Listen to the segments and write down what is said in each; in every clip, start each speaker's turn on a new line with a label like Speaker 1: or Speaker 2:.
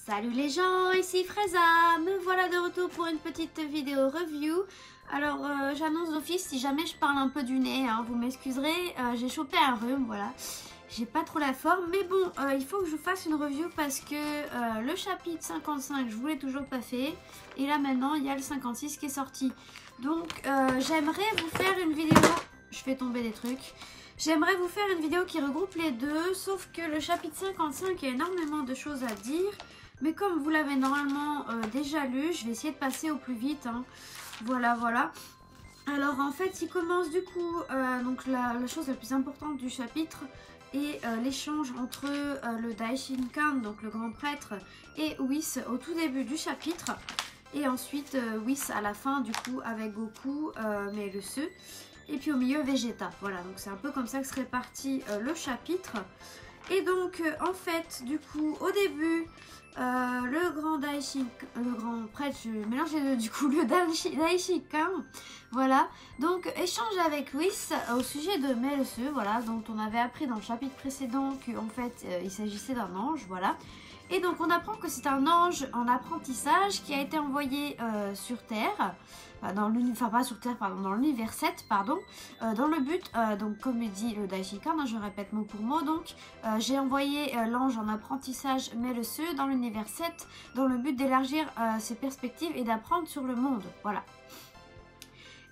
Speaker 1: Salut les gens, ici Fraisa, me voilà de retour pour une petite vidéo review. Alors j'annonce d'office si jamais je parle un peu du nez, hein, vous m'excuserez, j'ai chopé un rhume, voilà. J'ai pas trop la forme, mais bon, il faut que je vous fasse une review parce que le chapitre 55, je vous l'ai toujours pas fait. Et là maintenant, il y a le 56 qui est sorti. Donc j'aimerais vous faire une vidéo, je fais tomber des trucs. J'aimerais vous faire une vidéo qui regroupe les deux, sauf que le chapitre 55 a énormément de choses à dire. Mais comme vous l'avez normalement déjà lu, je vais essayer de passer au plus vite. Hein. Voilà. Alors en fait, il commence du coup, donc la chose la plus importante du chapitre est l'échange entre le Daishinkan, donc le grand prêtre, et Whis au tout début du chapitre. Et ensuite Whis à la fin du coup avec Goku, mais le Seu. Et puis au milieu Vegeta. Voilà, donc c'est un peu comme ça que se répartit le chapitre. Et donc en fait, du coup, au début... le grand prêtre, je mélange les deux, du coup le Daishinkan, voilà, donc échange avec Whis au sujet de Melsu, voilà, dont on avait appris dans le chapitre précédent qu'en fait il s'agissait d'un ange, voilà. Et donc on apprend que c'est un ange en apprentissage qui a été envoyé sur Terre, dans l'univers 7, pardon, dans le but, donc comme il dit le Daishinkan, hein, je répète mot pour mot, donc j'ai envoyé l'ange en apprentissage Melsu dans l'univers 7 dans le but d'élargir ses perspectives et d'apprendre sur le monde, voilà.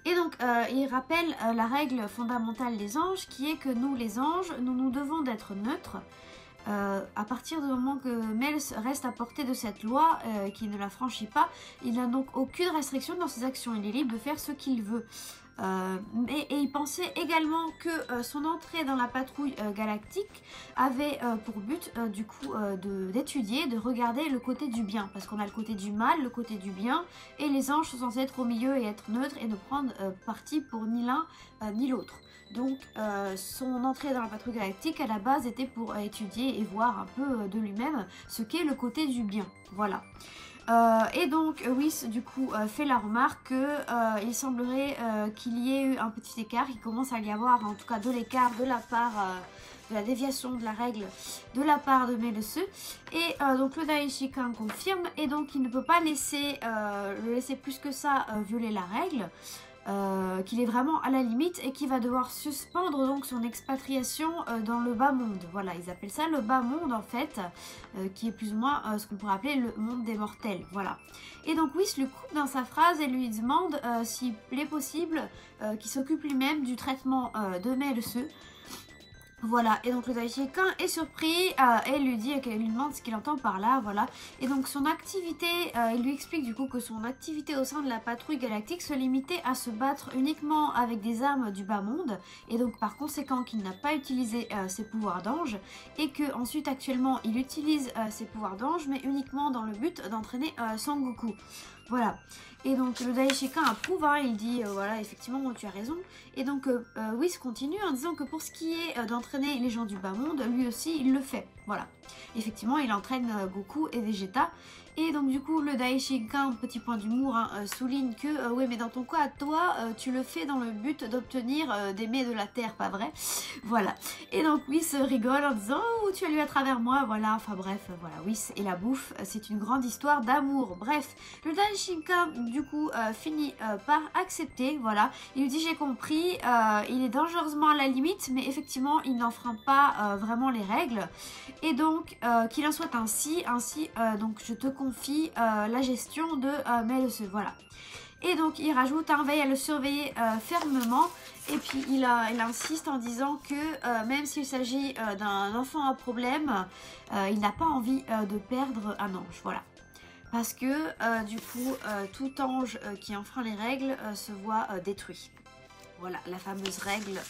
Speaker 1: Et donc il rappelle la règle fondamentale des anges qui est que nous les anges, nous devons d'être neutres. À partir du moment que Mels reste à portée de cette loi, qu'il ne la franchit pas, il n'a donc aucune restriction dans ses actions, il est libre de faire ce qu'il veut. Et il pensait également que son entrée dans la patrouille galactique avait pour but du coup d'étudier, de regarder le côté du bien, parce qu'on a le côté du mal, le côté du bien, et les anges sont censés être au milieu et être neutres et ne prendre parti pour ni l'un ni l'autre. Donc son entrée dans la patrouille galactique à la base était pour étudier et voir un peu de lui-même ce qu'est le côté du bien, voilà. Et donc Whis du coup fait la remarque que il semblerait qu'il y ait eu un petit écart, il commence à y avoir en tout cas de l'écart de la part de la déviation de la règle de la part de Melsu, et donc le Daishinkan confirme, et donc il ne peut pas le laisser plus que ça violer la règle. Qu'il est vraiment à la limite et qu'il va devoir suspendre donc son expatriation dans le bas monde. Voilà, ils appellent ça le bas monde en fait, qui est plus ou moins ce qu'on pourrait appeler le monde des mortels. Voilà. Et donc Whis lui coupe dans sa phrase et lui demande s'il est possible qu'il s'occupe lui-même du traitement de Melsu. Voilà, et donc le Daishinkan est surpris et lui demande ce qu'il entend par là, voilà. Et donc son activité, il lui explique du coup que son activité au sein de la patrouille galactique se limitait à se battre uniquement avec des armes du bas monde, et donc par conséquent qu'il n'a pas utilisé ses pouvoirs d'ange, et que ensuite actuellement il utilise ses pouvoirs d'ange, mais uniquement dans le but d'entraîner Son Goku. Voilà. Et donc le Daishinkan approuve, hein, il dit voilà, effectivement tu as raison. Et donc Whis continue en disant que pour ce qui est d'entraîner les gens du bas monde, lui aussi il le fait. Voilà. Effectivement il entraîne Goku et Vegeta. Et donc du coup le Daishinkan, petit point d'humour, hein, souligne que ouais, mais dans ton cas à toi, tu le fais dans le but d'obtenir des mets de la terre, pas vrai? Voilà. Et donc Whis rigole en disant oh, tu as lu à travers moi, voilà, enfin bref, voilà, Whis et la bouffe, c'est une grande histoire d'amour. Bref, le Daishinkan du coup finit par accepter, voilà. Il lui dit j'ai compris, il est dangereusement à la limite, mais effectivement il n'enfreint pas vraiment les règles. Et donc qu'il en soit ainsi, donc je te confie la gestion de Melsu, voilà. Et donc il rajoute un veille à le surveiller fermement, et puis il insiste en disant que même s'il s'agit d'un enfant à problème, il n'a pas envie de perdre un ange, voilà. Parce que du coup tout ange qui enfreint les règles se voit détruit. Voilà la fameuse règle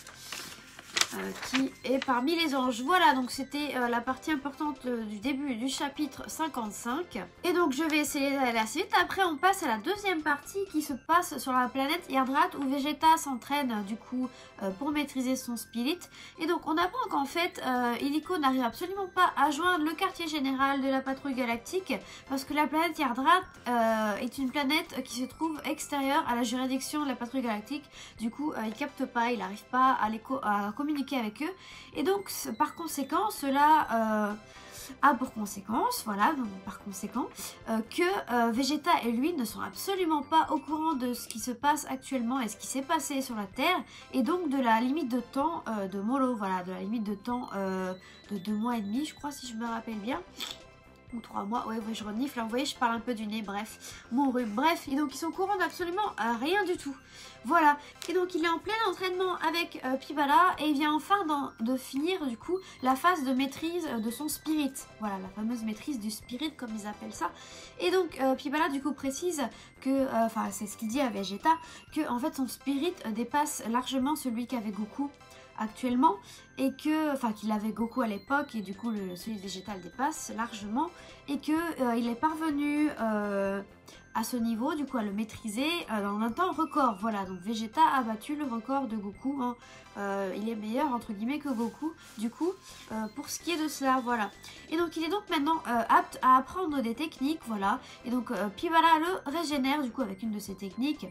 Speaker 1: qui est parmi les anges. Voilà, donc c'était la partie importante du début du chapitre 55. Et donc je vais essayer d'aller assez vite. Après on passe à la deuxième partie qui se passe sur la planète Yardrat, où Vegeta s'entraîne du coup pour maîtriser son spirit. Et donc on apprend qu'en fait Illico n'arrive absolument pas à joindre le quartier général de la patrouille galactique, parce que la planète Yardrat est une planète qui se trouve extérieure à la juridiction de la patrouille galactique. Du coup il capte pas, il n'arrive pas à communiquer avec eux, et donc par conséquent cela a pour conséquence, voilà, donc par conséquent, que Vegeta et lui ne sont absolument pas au courant de ce qui se passe actuellement et ce qui s'est passé sur la Terre, et donc de la limite de temps de Molo, voilà, de la limite de temps de 2 mois et demi, je crois, si je me rappelle bien. Ou 3 mois, ouais, je renifle, là, vous voyez, je parle un peu du nez, bref, mon rhume, bref, et donc ils sont au courant d'absolument rien du tout, voilà, et donc il est en plein entraînement avec Pibala, et il vient enfin de finir, du coup, la phase de maîtrise de son spirit, voilà, la fameuse maîtrise du spirit, comme ils appellent ça, et donc Pibala, du coup, précise que, enfin, c'est ce qu'il dit à Vegeta, que, en fait, son spirit dépasse largement celui qu'avait Goku actuellement, et que, enfin, qu'il avait Goku à l'époque, et du coup celui de Vegeta le dépasse largement, et que il est parvenu à ce niveau, du coup à le maîtriser dans un temps record, voilà, donc Vegeta a battu le record de Goku, hein. Il est meilleur entre guillemets que Goku, du coup, pour ce qui est de cela, voilà, et donc il est donc maintenant apte à apprendre des techniques, voilà, et donc Pibala le régénère, du coup, avec une de ses techniques,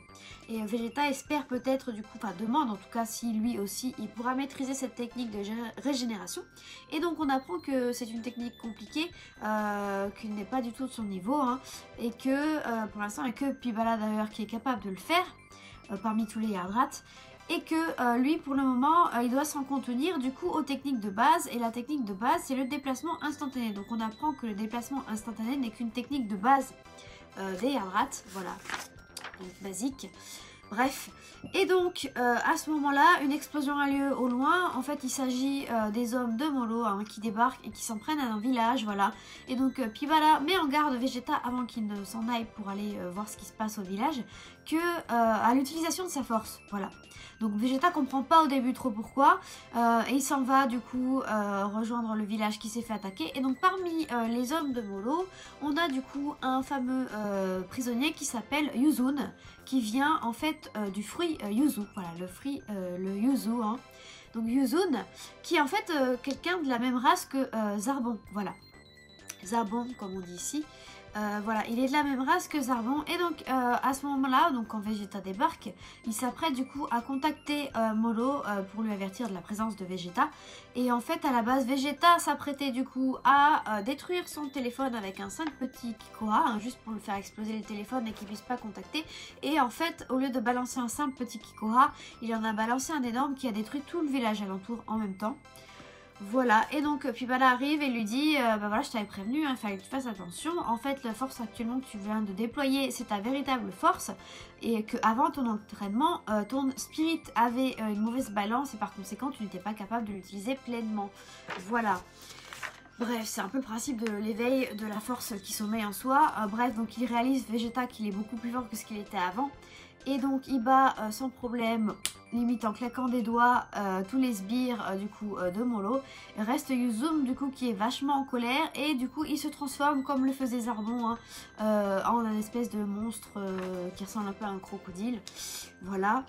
Speaker 1: et Vegeta espère peut-être, du coup, enfin demande en tout cas si lui aussi il pourra maîtriser cette technique de régénération, et donc on apprend que c'est une technique compliquée, qu'il n'est pas du tout de son niveau, hein, et que pour l'instant il n'y a que Pibala d'ailleurs qui est capable de le faire parmi tous les Yardrats, et que lui pour le moment il doit s'en contenir du coup aux techniques de base, et la technique de base c'est le déplacement instantané, donc on apprend que le déplacement instantané n'est qu'une technique de base des Yardrats, voilà, donc basique. Bref, et donc à ce moment-là, une explosion a lieu au loin. En fait, il s'agit des hommes de Molo, hein, qui débarquent et qui s'en prennent à un village, voilà. Et donc Pibala met en garde Vegeta avant qu'il ne s'en aille pour aller voir ce qui se passe au village, que à l'utilisation de sa force, voilà. Donc Vegeta comprend pas au début trop pourquoi, et il s'en va du coup rejoindre le village qui s'est fait attaquer. Et donc parmi les hommes de Molo, on a du coup un fameux prisonnier qui s'appelle Yuzun, qui vient en fait du fruit yuzu, voilà, le yuzu, hein. Donc Yuzun, qui est en fait quelqu'un de la même race que Zarbon, voilà, Zarbon comme on dit ici. Voilà, il est de la même race que Zarbon, et donc à ce moment-là, donc quand Vegeta débarque, il s'apprête du coup à contacter Molo pour lui avertir de la présence de Vegeta. Et en fait, à la base, Vegeta s'apprêtait du coup à détruire son téléphone avec un 5 petits Kikoa, hein, juste pour le faire exploser le téléphone et qu'il puisse pas contacter. Et en fait, au lieu de balancer un simple petit Kikoa, il en a balancé un énorme qui a détruit tout le village alentour en même temps. Voilà, et donc Pibala arrive et lui dit bah voilà, je t'avais prévenu, il fallait que tu fasses attention. En fait, la force actuellement que tu viens de déployer, c'est ta véritable force, et qu'avant ton entraînement, ton spirit avait une mauvaise balance, et par conséquent, tu n'étais pas capable de l'utiliser pleinement. Voilà. Bref, c'est un peu le principe de l'éveil de la force qui sommeille en soi. Bref, donc il réalise Vegeta qu'il est beaucoup plus fort que ce qu'il était avant. Et donc il bat sans problème, limite en claquant des doigts, tous les sbires du coup de Molo. Il reste Yuzum du coup qui est vachement en colère, et du coup il se transforme comme le faisait Zarbon, hein, en un espèce de monstre qui ressemble un peu à un crocodile. Voilà.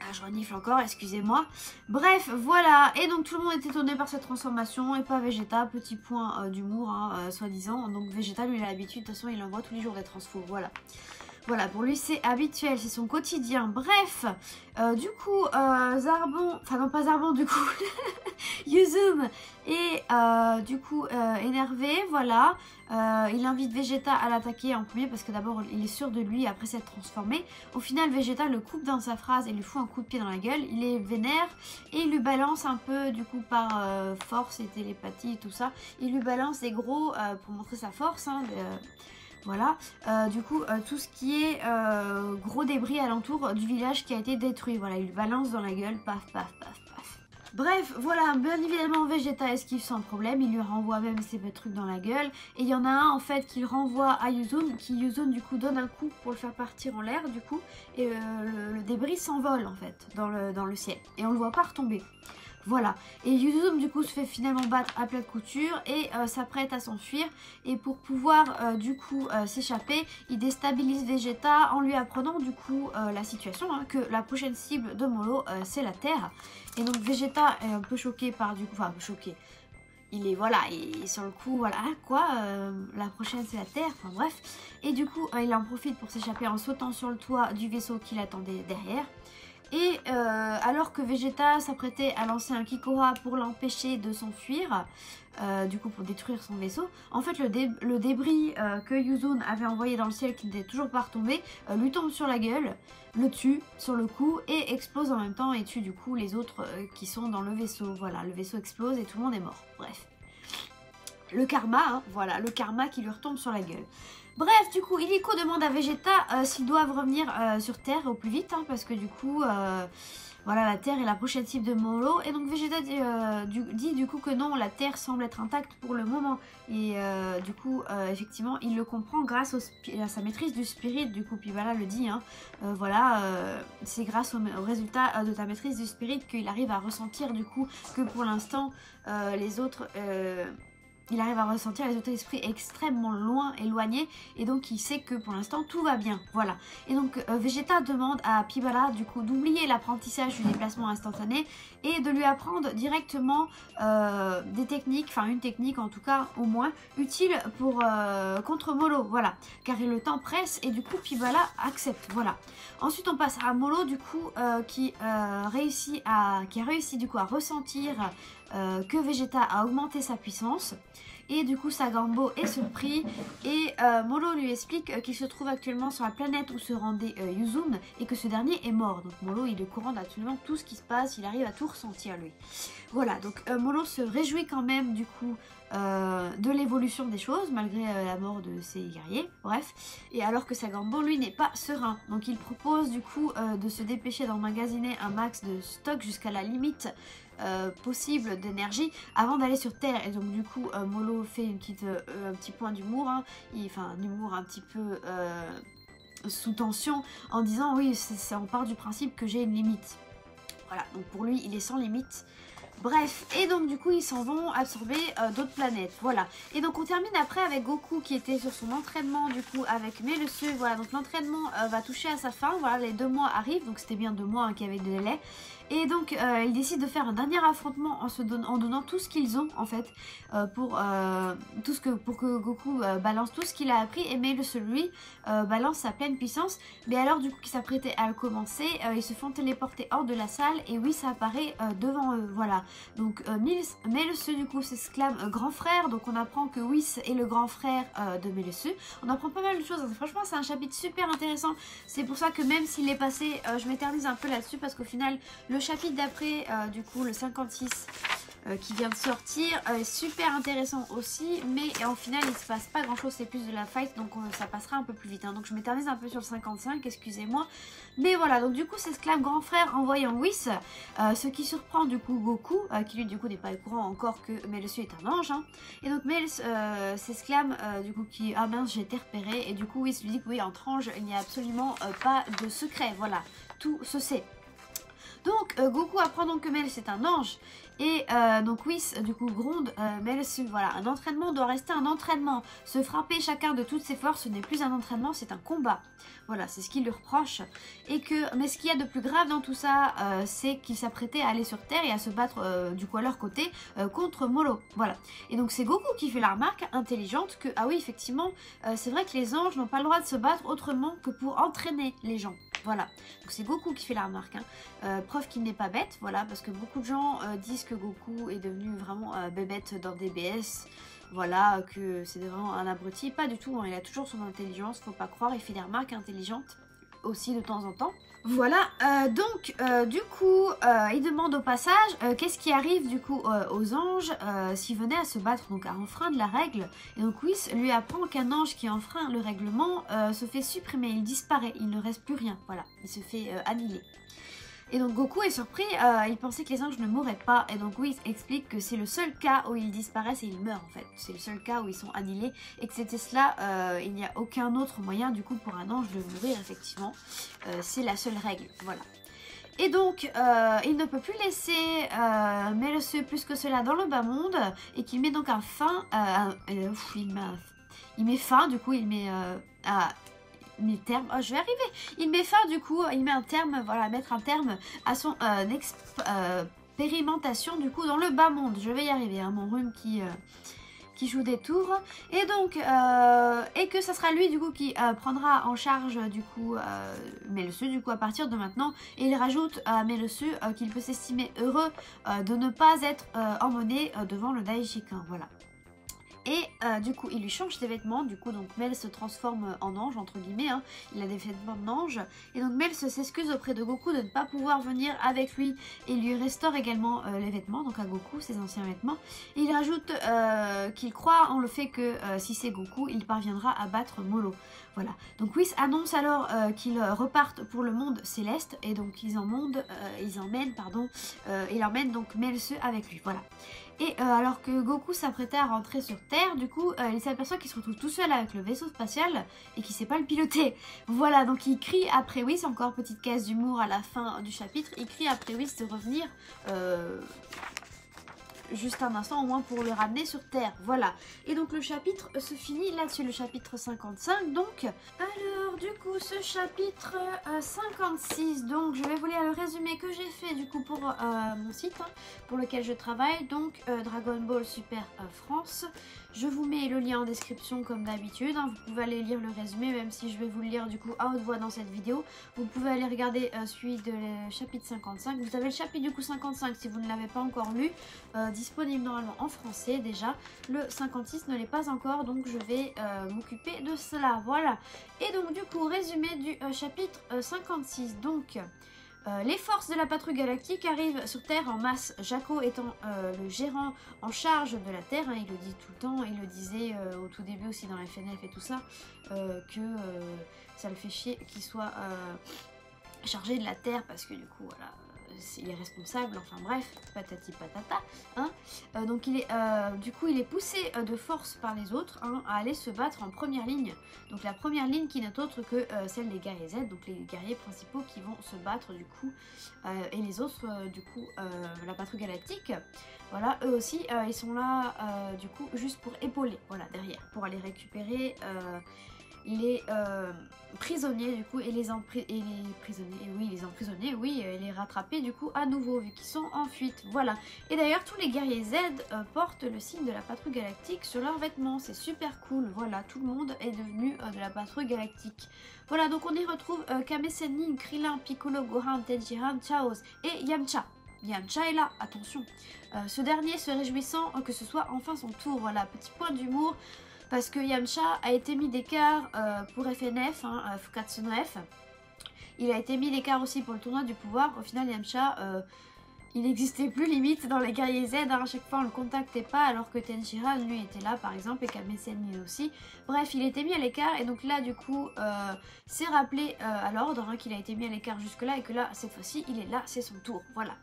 Speaker 1: Ah, je renifle encore, excusez-moi. Bref, voilà. Et donc tout le monde est étonné par cette transformation, et pas Vegeta, petit point d'humour, hein, soi-disant. Donc Vegeta, lui, il a l'habitude, de toute façon, il envoie tous les jours des transfos, voilà. Voilà, pour lui c'est habituel, c'est son quotidien. Bref, du coup, Zarbon, enfin non pas Zarbon du coup, Yuzum est du coup énervé, voilà. Il invite Vegeta à l'attaquer en premier parce que d'abord il est sûr de lui après s'être transformé. Au final, Vegeta le coupe dans sa phrase et lui fout un coup de pied dans la gueule. Il est vénère et il lui balance un peu du coup par force et télépathie et tout ça. Il lui balance des gros pour montrer sa force, hein, voilà, du coup tout ce qui est gros débris alentour du village qui a été détruit, voilà, il lui balance dans la gueule, paf paf paf paf. Bref, voilà, bien évidemment Vegeta esquive sans problème, il lui renvoie même ses trucs dans la gueule, et il y en a un en fait qu'il renvoie à Yuzun, qui Yuzun du coup donne un coup pour le faire partir en l'air du coup, et le débris s'envole en fait dans le ciel, et on le voit pas retomber. Voilà, et Yuzum du coup se fait finalement battre à plate couture et s'apprête à s'enfuir, et pour pouvoir du coup s'échapper, il déstabilise Vegeta en lui apprenant du coup la situation, hein, que la prochaine cible de Molo c'est la Terre. Et donc Vegeta est un peu choqué par du coup, enfin choqué, il est voilà, et sur le coup voilà, quoi, la prochaine c'est la Terre, enfin bref, et du coup il en profite pour s'échapper en sautant sur le toit du vaisseau qui l'attendait derrière. Et alors que Vegeta s'apprêtait à lancer un Kikoha pour l'empêcher de s'enfuir, du coup pour détruire son vaisseau, en fait le débris que Yuzun avait envoyé dans le ciel qui n'était toujours pas retombé, lui tombe sur la gueule, le tue sur le coup et explose en même temps et tue du coup les autres qui sont dans le vaisseau. Voilà, le vaisseau explose et tout le monde est mort. Bref. Le karma, hein, voilà, le karma qui lui retombe sur la gueule. Bref, du coup, Illico demande à Vegeta s'ils doivent revenir sur Terre au plus vite, hein, parce que du coup, voilà, la Terre est la prochaine cible de Molo. Et donc Vegeta dit du coup que non, la Terre semble être intacte pour le moment. Et du coup, effectivement, il le comprend grâce à sa maîtrise du spirit. Du coup, puis voilà, le dit, hein, voilà, c'est grâce au résultat de ta maîtrise du spirit qu'il arrive à ressentir du coup que pour l'instant, les autres... il arrive à ressentir les autres esprits extrêmement loin, éloignés, et donc il sait que pour l'instant tout va bien, voilà. Et donc Vegeta demande à Piccolo du coup d'oublier l'apprentissage du déplacement instantané et de lui apprendre directement des techniques, enfin une technique en tout cas au moins, utile pour contre Molo, voilà. Car le temps presse et du coup Piccolo accepte, voilà. Ensuite on passe à Molo du coup qui a réussi du coup à ressentir que Vegeta a augmenté sa puissance. Et du coup Sagambo est surpris et Molo lui explique qu'il se trouve actuellement sur la planète où se rendait Yuzun et que ce dernier est mort. Donc Molo il est au courant d'absolument tout ce qui se passe, il arrive à tout ressentir lui. Voilà, donc Molo se réjouit quand même du coup de l'évolution des choses malgré la mort de ses guerriers, bref. Et alors que Sagambo lui n'est pas serein. Donc il propose du coup de se dépêcher d'emmagasiner un max de stock jusqu'à la limite possible d'énergie avant d'aller sur Terre. Et donc du coup Molo fait un petit point d'humour, hein, enfin un humour un petit peu sous tension en disant oui on part du principe que j'ai une limite. Voilà, donc pour lui il est sans limite. Bref, et donc du coup ils s'en vont absorber d'autres planètes, voilà. Et donc on termine après avec Goku qui était sur son entraînement du coup avec Melsu, voilà. Donc l'entraînement va toucher à sa fin, voilà, les 2 mois arrivent, donc c'était bien 2 mois hein, qu'il y avait de délai. Et donc ils décident de faire un dernier affrontement en donnant tout ce qu'ils ont en fait pour que Goku balance tout ce qu'il a appris et Melsu lui balance sa pleine puissance. Mais alors du coup qu'ils s'apprêtaient à le commencer, ils se font téléporter hors de la salle et oui ça apparaît devant eux, voilà. Donc Melsu du coup s'exclame grand frère, donc on apprend que Whis est le grand frère de Melsu. On apprend pas mal de choses, franchement c'est un chapitre super intéressant. C'est pour ça que même s'il est passé, je m'éternise un peu là-dessus parce qu'au final le chapitre d'après, du coup le 56 qui vient de sortir, est super intéressant aussi, mais en final il se passe pas grand chose, c'est plus de la fight, donc ça passera un peu plus vite, hein. Donc je m'éternise un peu sur le 55, excusez-moi, mais voilà. Donc du coup s'exclame grand frère en voyant Whis, ce qui surprend du coup Goku, qui lui du coup n'est pas au courant encore que Melsu est un ange, hein. Et donc Melsu s'exclame du coup qui ah mince j'ai été repéré, et du coup Whis lui dit que oui entre anges il n'y a absolument pas de secret, voilà, tout se sait. Donc Goku apprend donc que Melsu est un ange et donc Whis du coup gronde Melsu, voilà, un entraînement doit rester un entraînement, se frapper chacun de toutes ses forces ce n'est plus un entraînement, c'est un combat, voilà, c'est ce qu'il lui reproche. Mais ce qu'il y a de plus grave dans tout ça, c'est qu'il s'apprêtait à aller sur Terre et à se battre du coup à leur côté contre Molo, voilà. Et donc c'est Goku qui fait la remarque intelligente que ah oui effectivement c'est vrai que les anges n'ont pas le droit de se battre autrement que pour entraîner les gens. Voilà, donc c'est Goku qui fait la remarque, hein. Preuve qu'il n'est pas bête, voilà, parce que beaucoup de gens disent que Goku est devenu vraiment bébête dans DBS, voilà, que c'est vraiment un abruti, pas du tout, hein, il a toujours son intelligence, faut pas croire, il fait des remarques intelligentes aussi de temps en temps. Voilà, donc du coup il demande au passage qu'est-ce qui arrive du coup aux anges s'ils venaient à se battre donc à enfreindre la règle. Et donc Whis lui apprend qu'un ange qui enfreint le règlement se fait supprimer, il disparaît, il ne reste plus rien, voilà, il se fait annihiler. Et donc Goku est surpris, il pensait que les anges ne mourraient pas, et donc Whis explique que c'est le seul cas où ils disparaissent et ils meurent en fait, c'est le seul cas où ils sont annihilés, et que c'était cela, il n'y a aucun autre moyen du coup pour un ange de mourir effectivement, c'est la seule règle, voilà. Et donc il ne peut plus laisser Melsu plus que cela dans le bas monde, et qu'il met donc un fin, il met fin du coup, il met terme, oh, je vais arriver. Il met fin du coup, il met un terme, voilà, mettre un terme à son expérimentation du coup dans le bas monde. Je vais y arriver, hein, mon rhume qui qui joue des tours. Et donc, et que ça sera lui du coup qui prendra en charge du coup Melsu du coup à partir de maintenant. Et il rajoute à Melsu qu'il peut s'estimer heureux de ne pas être emmené devant le Daishikan, voilà. Et du coup il lui change ses vêtements, du coup donc Mel se transforme en ange entre guillemets, hein. Il a des vêtements d'ange et donc Mel s'excuse auprès de Goku de ne pas pouvoir venir avec lui et lui restaure également les vêtements, donc à Goku ses anciens vêtements. Et il rajoute qu'il croit en le fait que si c'est Goku il parviendra à battre Molo. Voilà, donc Whis annonce alors qu'ils repartent pour le monde céleste et donc ils emmènent donc Melsu avec lui, voilà. Et alors que Goku s'apprêtait à rentrer sur Terre, du coup, il s'aperçoit qu'il se retrouve tout seul avec le vaisseau spatial et qu'il sait pas le piloter. Voilà, donc il crie après Whis, encore petite case d'humour à la fin du chapitre, il crie après Whis de revenir juste un instant au moins pour le ramener sur Terre, voilà. Et donc le chapitre se finit là-dessus, le chapitre 55 donc. Alors du coup ce chapitre 56, donc je vais vous lire le résumé que j'ai fait du coup pour mon site hein, pour lequel je travaille, donc Dragon Ball Super France. Je vous mets le lien en description comme d'habitude, hein. Vous pouvez aller lire le résumé même si je vais vous le lire du coup à haute voix dans cette vidéo. Vous pouvez aller regarder celui de chapitre 55, vous avez le chapitre du coup 55 si vous ne l'avez pas encore lu, disponible normalement en français déjà. Le 56 ne l'est pas encore donc je vais m'occuper de cela, voilà. Et donc du coup résumé du chapitre 56, donc les forces de la patrouille galactique arrivent sur Terre en masse, Jaco étant le gérant en charge de la Terre, hein, il le dit tout le temps, il le disait au tout début aussi dans la FNF et tout ça, que ça le fait chier qu'il soit chargé de la Terre parce que du coup voilà, il est responsable, enfin bref, patati patata, hein. Donc il est, du coup il est poussé de force par les autres hein, à aller se battre en première ligne. Donc la première ligne qui n'est autre que celle des guerriers Z, donc les guerriers principaux qui vont se battre du coup, et les autres du coup la patrouille galactique, voilà, eux aussi ils sont là du coup juste pour épauler, voilà, derrière, pour aller récupérer les prisonniers du coup et les emprisonner, oui, et les rattraper du coup à nouveau vu qu'ils sont en fuite, voilà. Et d'ailleurs tous les guerriers Z portent le signe de la patrouille galactique sur leurs vêtements, c'est super cool, voilà, tout le monde est devenu de la patrouille galactique. Voilà, donc on y retrouve Kame Sennin, Krillin, Piccolo, Gohan, Tenjihan, Chaos et Yamcha. Yamcha est là, attention. Ce dernier se réjouissant que ce soit enfin son tour, voilà, petit point d'humour. Parce que Yamcha a été mis d'écart pour FNF, hein, Fukatsu no F. Il a été mis d'écart aussi pour le tournoi du pouvoir. Au final, Yamcha, il n'existait plus limite dans les guerriers Z. Hein, à chaque fois, on le contactait pas, alors que Tenshinhan, lui, était là, par exemple, et Kame Sennin aussi. Bref, il était mis à l'écart, et donc là, du coup, c'est rappelé à l'ordre hein, qu'il a été mis à l'écart jusque-là, et que là, cette fois-ci, il est là, c'est son tour. Voilà.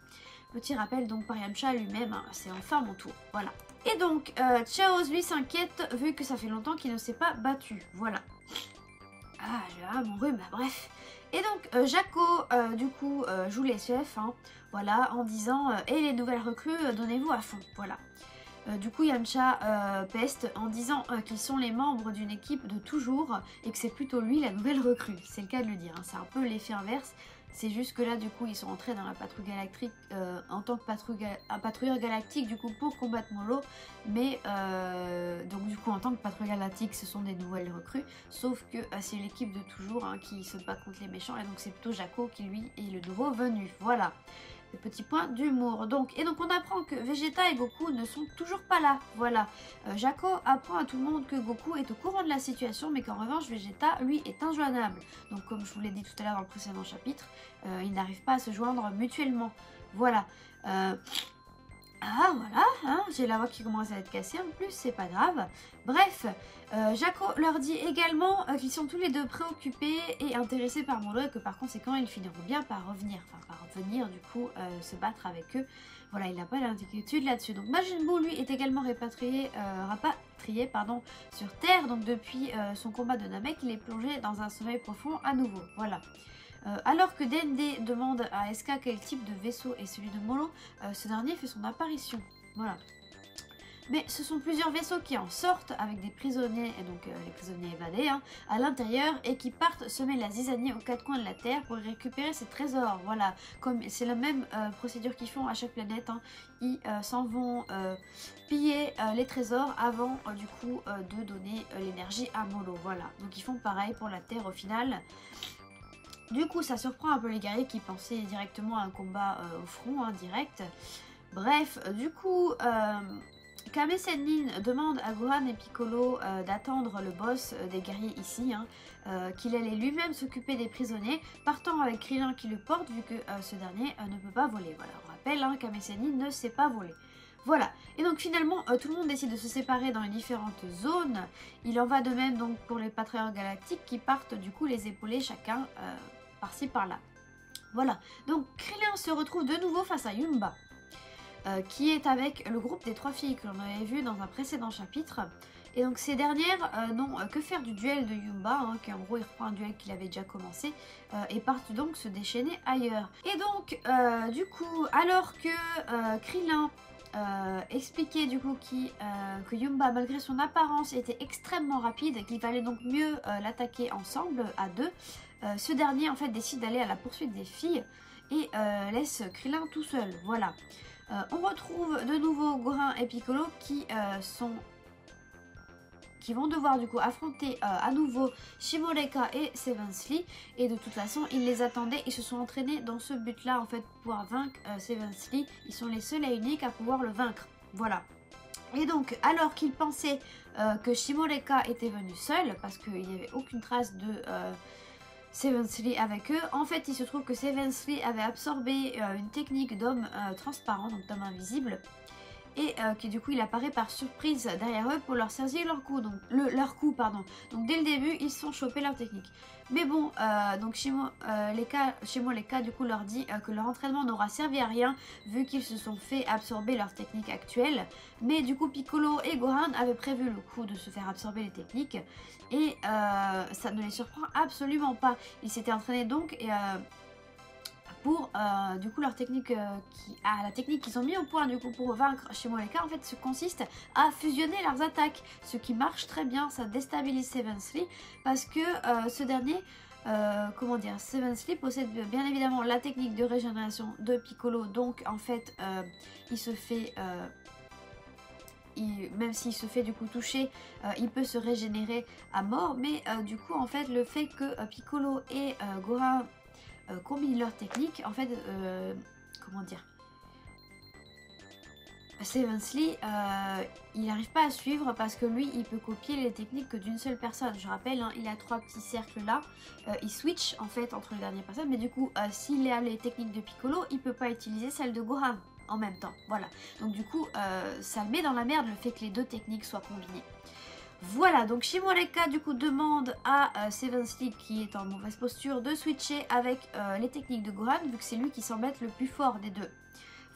Speaker 1: Petit rappel donc par Yamcha lui-même, hein, c'est enfin mon tour. Voilà. Et donc, Chaos lui s'inquiète vu que ça fait longtemps qu'il ne s'est pas battu. Voilà. Ah, j'ai mon rhume, bref. Et donc, Jaco, du coup, joue les chefs, hein, voilà, en disant « Et les nouvelles recrues, donnez-vous à fond », voilà. Du coup, Yamcha peste en disant qu'ils sont les membres d'une équipe de toujours et que c'est plutôt lui la nouvelle recrue. C'est le cas de le dire, hein. C'est un peu l'effet inverse. C'est juste que là, du coup, ils sont entrés dans la patrouille galactique en tant que patrouilleur galactique, du coup, pour combattre Molo. Mais, donc, du coup, en tant que patrouilleur galactique, ce sont des nouvelles recrues. Sauf que c'est l'équipe de toujours hein, qui se bat contre les méchants. Et donc, c'est plutôt Jaco qui, lui, est le nouveau venu. Voilà. Le petit point d'humour. Et donc on apprend que Vegeta et Goku ne sont toujours pas là. Voilà. Jaco apprend à tout le monde que Goku est au courant de la situation, mais qu'en revanche Vegeta, lui, est injoignable. Donc comme je vous l'ai dit tout à l'heure dans le précédent chapitre, ils n'arrivent pas à se joindre mutuellement. Voilà. Ah voilà, hein, j'ai la voix qui commence à être cassée en plus, c'est pas grave. Bref, Jaco leur dit également qu'ils sont tous les deux préoccupés et intéressés par Molo et que par conséquent ils finiront bien par revenir, du coup se battre avec eux. Voilà, il n'a pas d'inquiétude là-dessus. Donc Majin Buu lui est également rapatrié sur Terre, donc depuis son combat de Namek, il est plongé dans un sommeil profond à nouveau. Voilà. Alors que Dende demande à SK quel type de vaisseau est celui de Molo, ce dernier fait son apparition. Voilà. Mais ce sont plusieurs vaisseaux qui en sortent avec des prisonniers, et donc les prisonniers évadés, hein, à l'intérieur et qui partent semer la zizanie aux quatre coins de la Terre pour récupérer ces trésors. Voilà, comme c'est la même procédure qu'ils font à chaque planète, hein. Ils s'en vont piller les trésors avant du coup de donner l'énergie à Molo. Voilà, donc ils font pareil pour la Terre au final. Du coup, ça surprend un peu les guerriers qui pensaient directement à un combat au front, hein, direct. Bref, du coup, Kame Sennin demande à Gohan et Piccolo d'attendre le boss des guerriers ici, hein, qu'il allait lui-même s'occuper des prisonniers, partant avec Krillin qui le porte, vu que ce dernier ne peut pas voler. Voilà, on rappelle, hein, Kame Sennin ne sait pas voler. Voilà, et donc finalement tout le monde décide de se séparer dans les différentes zones. Il en va de même donc pour les patriotes galactiques qui partent du coup les épauler chacun par-ci par-là. Voilà, donc Krillin se retrouve de nouveau face à Yumba, qui est avec le groupe des 3 filles que l'on avait vu dans un précédent chapitre. Et donc ces dernières n'ont que faire du duel de Yumba, hein, qui en gros il reprend un duel qu'il avait déjà commencé, et partent donc se déchaîner ailleurs. Et donc du coup, alors que Krillin expliquait du coup que Yumba, malgré son apparence, était extrêmement rapide et qu'il fallait donc mieux l'attaquer ensemble à deux, ce dernier en fait décide d'aller à la poursuite des filles et laisse Krillin tout seul. Voilà. On retrouve de nouveau Gohan et Piccolo qui vont devoir du coup affronter à nouveau Shimoleka et Sevensley, et de toute façon ils les attendaient, ils se sont entraînés dans ce but là en fait pour pouvoir vaincre Sevensley. Ils sont les seuls et uniques à pouvoir le vaincre, voilà. Et donc alors qu'ils pensaient que Shimoleka était venu seul parce qu'il n'y avait aucune trace de Sevensley avec eux, en fait il se trouve que Sevensley avait absorbé une technique d'homme transparent, donc d'homme invisible, et qui du coup il apparaît par surprise derrière eux pour leur saisir leur coup, donc donc dès le début ils se sont chopés leur technique. Mais bon, donc Shimoleka du coup leur dit que leur entraînement n'aura servi à rien vu qu'ils se sont fait absorber leur technique actuelle. Mais du coup Piccolo et Gohan avaient prévu le coup de se faire absorber les techniques, et ça ne les surprend absolument pas. Ils s'étaient entraînés donc pour du coup leur technique la technique qu'ils ont mis au point du coup pour vaincre Shimoleka en fait se consiste à fusionner leurs attaques, ce qui marche très bien. Ça déstabilise Sevensley parce que ce dernier Sevensley possède bien évidemment la technique de régénération de Piccolo, donc en fait il se fait même s'il se fait du coup toucher, il peut se régénérer à mort, mais du coup en fait le fait que Piccolo et Gohan combinent leurs techniques, en fait, Sevensley, il n'arrive pas à suivre parce que lui, il peut copier les techniques que d'une seule personne. Je rappelle, hein, il a 3 petits cercles là, il switch en fait entre les dernières personnes, mais du coup, s'il a les techniques de Piccolo, il peut pas utiliser celles de Gohan en même temps. Voilà, donc du coup, ça le met dans la merde le fait que les deux techniques soient combinées. Voilà, donc Shimoleka du coup demande à Sevensley, qui est en mauvaise posture, de switcher avec les techniques de Gohan, vu que c'est lui qui semble être le plus fort des deux.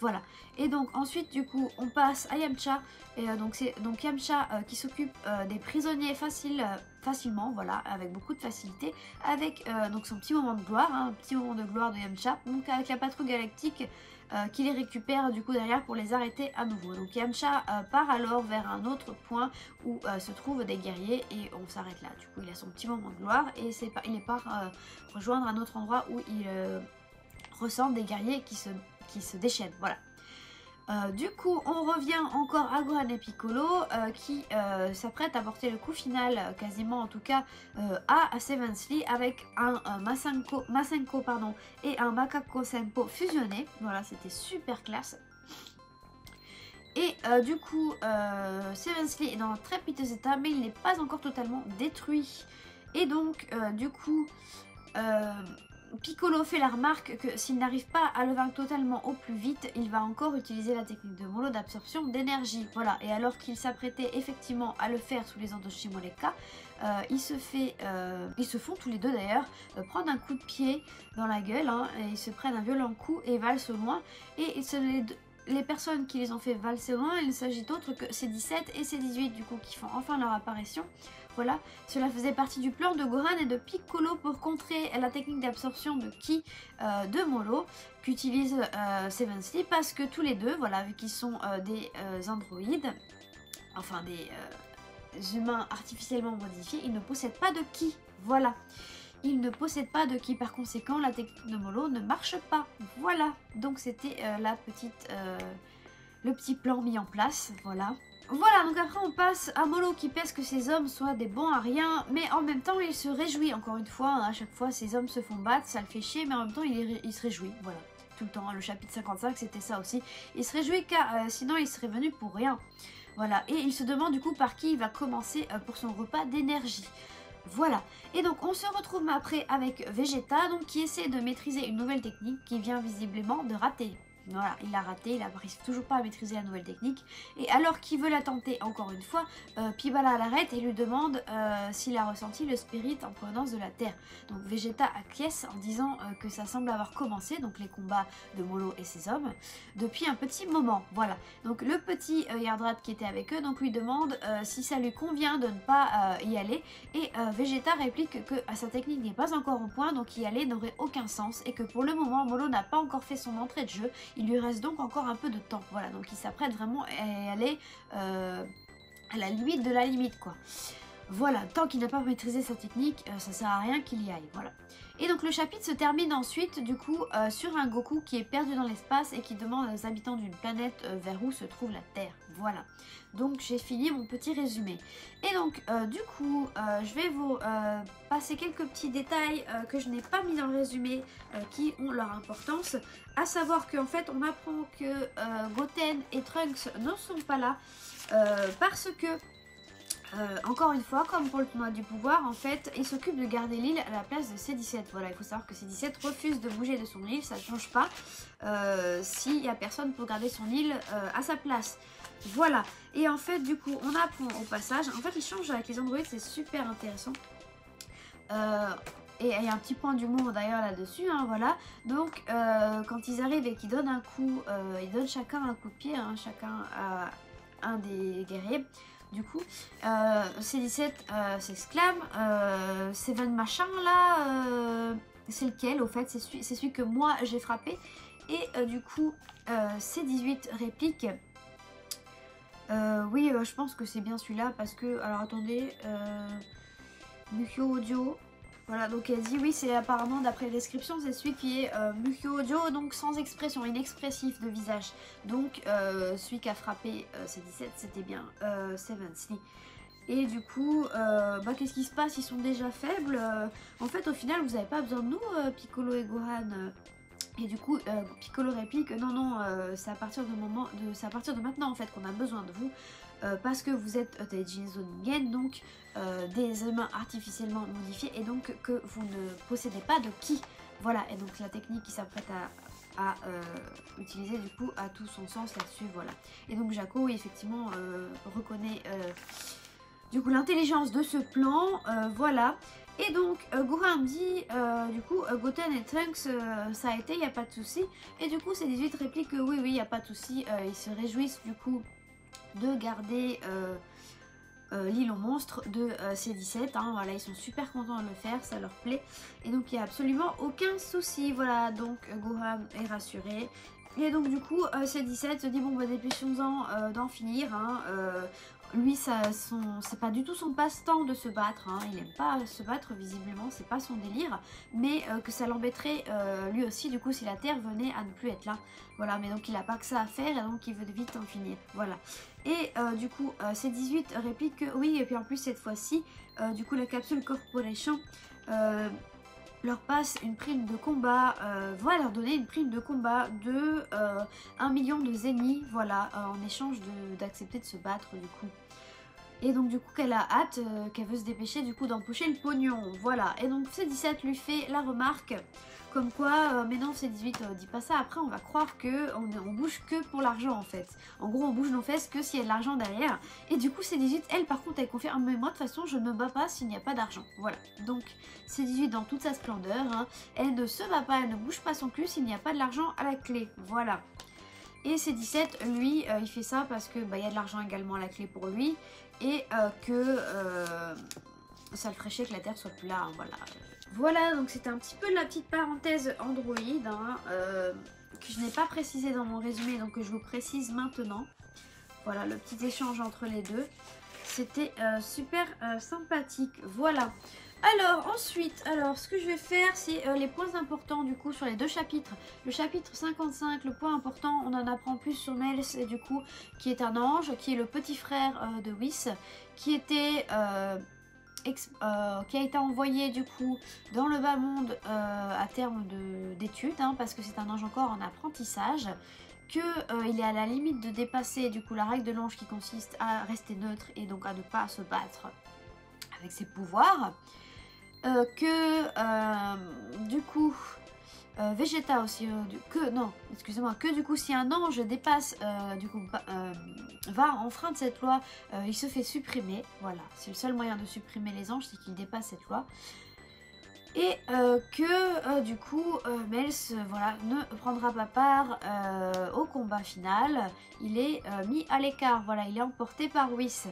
Speaker 1: Voilà, et donc ensuite du coup on passe à Yamcha, et donc c'est donc Yamcha qui s'occupe des prisonniers facilement, voilà, avec beaucoup de facilité, avec donc son petit moment de gloire, hein, un petit moment de gloire de Yamcha, donc avec la patrouille galactique qui les récupère du coup derrière pour les arrêter à nouveau. Donc Yamcha part alors vers un autre point où se trouvent des guerriers, et on s'arrête là. Du coup il a son petit moment de gloire et il est part rejoindre un autre endroit où il ressent des guerriers qui se déchaînent. Voilà. Du coup on revient encore à Gohan et Piccolo qui s'apprêtent à porter le coup final, quasiment en tout cas, à Sevensley avec un Masenko et un Makako Senpo fusionnés. Voilà, c'était super classe. Et du coup Sevensley est dans un très piteux état, mais il n'est pas encore totalement détruit. Et donc du coup Piccolo fait la remarque que s'il n'arrive pas à le vaincre totalement au plus vite, il va encore utiliser la technique de Molo d'absorption d'énergie. Voilà, et alors qu'il s'apprêtait effectivement à le faire sous les ordres de Shimoleka, ils se font tous les deux d'ailleurs prendre un coup de pied dans la gueule, hein, et ils se prennent un violent coup et valsent loin. Et les personnes qui les ont fait valser loin, il ne s'agit d'autre que C17 et C18 du coup qui font enfin leur apparition. Voilà, cela faisait partie du plan de Gohan et de Piccolo pour contrer la technique d'absorption de Ki de Molo qu'utilise Sevensley, parce que tous les deux, voilà, vu qu'ils sont des androïdes, enfin des humains artificiellement modifiés, ils ne possèdent pas de ki. Voilà. Ils ne possèdent pas de ki. Par conséquent, la technique de Molo ne marche pas. Voilà. Donc c'était le petit plan mis en place. Voilà. Voilà, donc après on passe à Molo qui pèse que ces hommes soient des bons à rien, mais en même temps il se réjouit, encore une fois, hein, à chaque fois ces hommes se font battre, ça le fait chier, mais en même temps il se réjouit, voilà, tout le temps, le chapitre 55 c'était ça aussi, il se réjouit car sinon il serait venu pour rien, voilà, et il se demande du coup par qui il va commencer pour son repas d'énergie. Voilà, et donc on se retrouve après avec Vegeta, donc qui essaie de maîtriser une nouvelle technique qui vient visiblement de rater. Voilà, il l'a raté, il n'arrive toujours pas à maîtriser la nouvelle technique. Et alors qu'il veut la tenter encore une fois, Pibala l'arrête et lui demande s'il a ressenti le spirit en provenance de la Terre. Donc Vegeta acquiesce en disant que ça semble avoir commencé, donc les combats de Molo et ses hommes, depuis un petit moment. Voilà, donc le petit Yardrat qui était avec eux donc lui demande si ça lui convient de ne pas y aller. Et Vegeta réplique que sa technique n'est pas encore au point, donc y aller n'aurait aucun sens. Et que pour le moment, Molo n'a pas encore fait son entrée de jeu. Il lui reste donc encore un peu de temps, voilà, donc il s'apprête vraiment à aller à la limite de la limite, quoi. Voilà, tant qu'il n'a pas maîtrisé sa technique, ça sert à rien qu'il y aille, voilà. Et donc le chapitre se termine ensuite, du coup, sur un Goku qui est perdu dans l'espace et qui demande aux habitants d'une planète vers où se trouve la Terre, voilà. Donc j'ai fini mon petit résumé. Et donc, du coup, je vais vous passer quelques petits détails que je n'ai pas mis dans le résumé, qui ont leur importance. À savoir qu'en fait, on apprend que Goten et Trunks ne sont pas là, parce que encore une fois, comme pour le tournoi du pouvoir, en fait, il s'occupe de garder l'île à la place de C17. Voilà, il faut savoir que C17 refuse de bouger de son île, ça ne change pas s'il n'y a personne pour garder son île à sa place. Voilà, et en fait, du coup, on apprend au passage, en fait, il change avec les androïdes, c'est super intéressant. Et il y a un petit point d'humour d'ailleurs là-dessus, hein, voilà. Donc, quand ils arrivent et qu'ils donnent un coup, ils donnent chacun un coup de pied, hein, chacun à un des guerriers. Du coup, C17 s'exclame, Seven machin là, c'est lequel au fait? C'est celui que moi j'ai frappé. Et du coup, C18 réplique, oui, je pense que c'est bien celui-là parce que, alors attendez, Mukyo Audio. Voilà, donc elle dit oui, c'est apparemment d'après la description, c'est celui qui est Mukyo Audio, donc sans expression, inexpressif de visage. Donc celui qui a frappé C17, c'était bien Seven Slee. Et du coup, qu'est-ce qui se passe? Ils sont déjà faibles. En fait, au final, vous n'avez pas besoin de nous, Piccolo et Gohan. Et du coup, Piccolo réplique non, non, c'est à partir de maintenant en fait qu'on a besoin de vous. Parce que vous êtes Taijin Zoningen, donc des humains artificiellement modifiés, et donc que vous ne possédez pas de ki. Voilà, et donc la technique qui s'apprête à utiliser du coup a tout son sens là-dessus, voilà. Et donc Jaco, oui, effectivement, reconnaît du coup l'intelligence de ce plan, voilà. Et donc Gohan dit du coup Goten et Trunks ça a été, il n'y a pas de souci. Et du coup C18 réplique que oui, il n'y a pas de souci, ils se réjouissent du coup de garder l'île aux monstres de C17, hein, voilà, ils sont super contents de le faire, ça leur plaît, et donc il n'y a absolument aucun souci, voilà, donc Gohan est rassuré. Et donc du coup C17 se dit bon bah dépêchons-en d'en finir, hein, lui c'est pas du tout son passe-temps de se battre, hein, il n'aime pas se battre visiblement, c'est pas son délire, mais que ça l'embêterait lui aussi du coup si la Terre venait à ne plus être là, voilà, mais donc il n'a pas que ça à faire et donc il veut vite en finir, voilà. Et du coup C18 réplique que oui, et puis en plus cette fois-ci du coup la Capsule Corporation leur passe une prime de combat, va leur donner une prime de combat de 1 million de zénith, voilà, en échange d'accepter de se battre du coup. Et donc du coup qu'elle a hâte, qu'elle veut se dépêcher du coup d'empocher le pognon, voilà. Et donc C17 lui fait la remarque comme quoi, mais non C18 dit pas ça, après on va croire que on bouge que pour l'argent en fait. En gros on bouge nos fesses que s'il y a de l'argent derrière. Et du coup C18 elle par contre elle confirme, mais moi de toute façon je ne me bats pas s'il n'y a pas d'argent, voilà. Donc C18 dans toute sa splendeur, hein, elle ne se bat pas, elle ne bouge pas son cul s'il n'y a pas de l'argent à la clé, voilà. Et C17 lui il fait ça parce que y a de l'argent également à la clé pour lui. Et que ça le ferait chier que la Terre soit plus là, hein, voilà. Voilà, donc c'était un petit peu la petite parenthèse Android, hein, que je n'ai pas précisé dans mon résumé, donc que je vous précise maintenant. Voilà le petit échange entre les deux. C'était super sympathique. Voilà. Alors ensuite, ce que je vais faire, c'est les points importants du coup sur les deux chapitres. Le chapitre 55, le point important, on en apprend plus sur Miles, du coup, qui est un ange, qui est le petit frère de Whis, qui a été envoyé du coup dans le bas monde à terme d'études, hein, parce que c'est un ange encore en apprentissage, qu'il est à la limite de dépasser du coup la règle de l'ange qui consiste à rester neutre et donc à ne pas se battre avec ses pouvoirs. Du coup Vegeta aussi que du coup si un ange dépasse va enfreindre cette loi, il se fait supprimer. Voilà, c'est le seul moyen de supprimer les anges, c'est qu'il dépasse cette loi. Et du coup Miles voilà, ne prendra pas part au combat final. Il est mis à l'écart, voilà, il est emporté par Whis.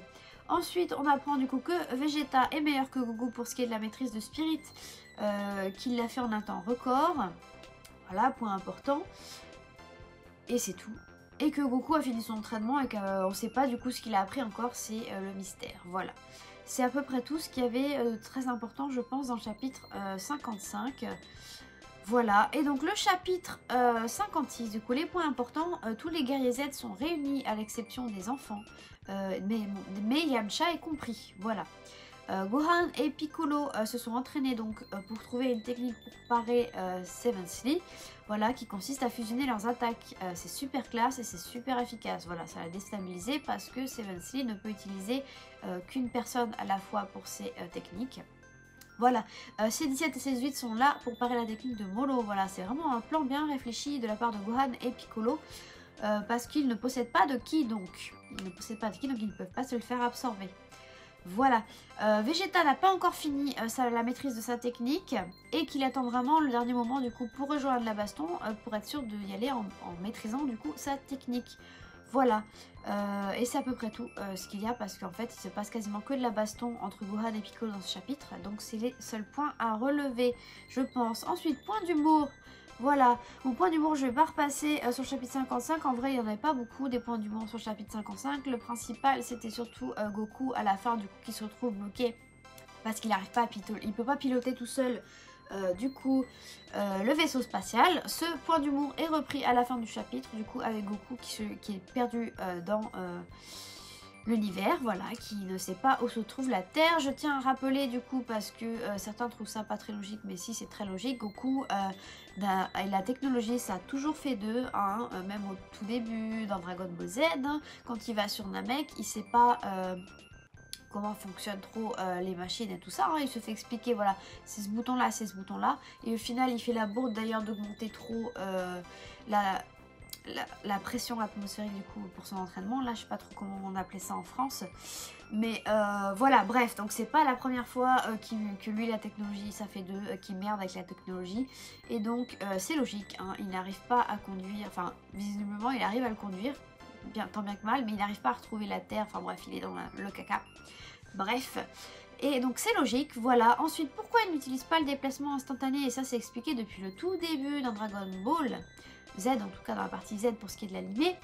Speaker 1: Ensuite, on apprend du coup que Vegeta est meilleur que Goku pour ce qui est de la maîtrise de Spirit, qu'il l'a fait en un temps record. Voilà, point important. Et c'est tout. Et que Goku a fini son entraînement et qu'on ne sait pas du coup ce qu'il a appris encore, c'est le mystère. Voilà. C'est à peu près tout ce qu'il y avait de très important, je pense, dans le chapitre 55. Voilà, et donc le chapitre 56, du coup les points importants, tous les guerriers Z sont réunis à l'exception des enfants, mais Yamcha est compris, voilà. Gohan et Piccolo se sont entraînés donc pour trouver une technique pour parer Seven Slee, voilà, qui consiste à fusionner leurs attaques. C'est super classe et c'est super efficace, voilà, ça l'a déstabilisé parce que Seven Slee ne peut utiliser qu'une personne à la fois pour ses techniques. Voilà, C17 et C18 sont là pour parer la technique de Molo. Voilà, c'est vraiment un plan bien réfléchi de la part de Gohan et Piccolo. Parce qu'ils ne possèdent pas de ki donc. Ils ne possèdent pas de ki donc ils ne peuvent pas se le faire absorber. Voilà, Vegeta n'a pas encore fini la maîtrise de sa technique. Et qu'il attend vraiment le dernier moment du coup pour rejoindre la baston. Pour être sûr d'y aller en maîtrisant du coup sa technique. Voilà, et c'est à peu près tout ce qu'il y a parce qu'en fait il se passe quasiment que de la baston entre Gohan et Piccolo dans ce chapitre, donc c'est les seuls points à relever je pense. Ensuite, point d'humour, voilà, mon point d'humour je vais pas repasser sur le chapitre 55, en vrai il n'y en avait pas beaucoup des points d'humour sur le chapitre 55, le principal c'était surtout Goku à la fin du coup qui se retrouve bloqué parce qu'il n'arrive pas à piloter, il peut pas piloter tout seul. Le vaisseau spatial. Ce point d'humour est repris à la fin du chapitre, du coup avec Goku qui est perdu dans l'univers, voilà, qui ne sait pas où se trouve la Terre. Je tiens à rappeler du coup parce que certains trouvent ça pas très logique, mais si c'est très logique. Goku et la technologie ça a toujours fait d'eux, hein, même au tout début dans Dragon Ball Z, hein, quand il va sur Namek, il sait pas comment fonctionnent trop les machines et tout ça, hein. Il se fait expliquer, voilà, c'est ce bouton là, c'est ce bouton là, et au final il fait la bourde d'ailleurs d'augmenter trop la pression atmosphérique du coup pour son entraînement. Là je sais pas trop comment on appelait ça en France, mais voilà, bref, donc c'est pas la première fois que lui la technologie ça fait d'eux, qu'il merde avec la technologie, et donc c'est logique, hein, il n'arrive pas à conduire, enfin visiblement il arrive à le conduire, tant bien que mal, mais il n'arrive pas à retrouver la Terre, enfin bref, il est dans le caca. Bref, et donc c'est logique, voilà. Ensuite, pourquoi il n'utilise pas le déplacement instantané? Et ça c'est expliqué depuis le tout début dans Dragon Ball Z, en tout cas dans la partie Z pour ce qui est de l'animé.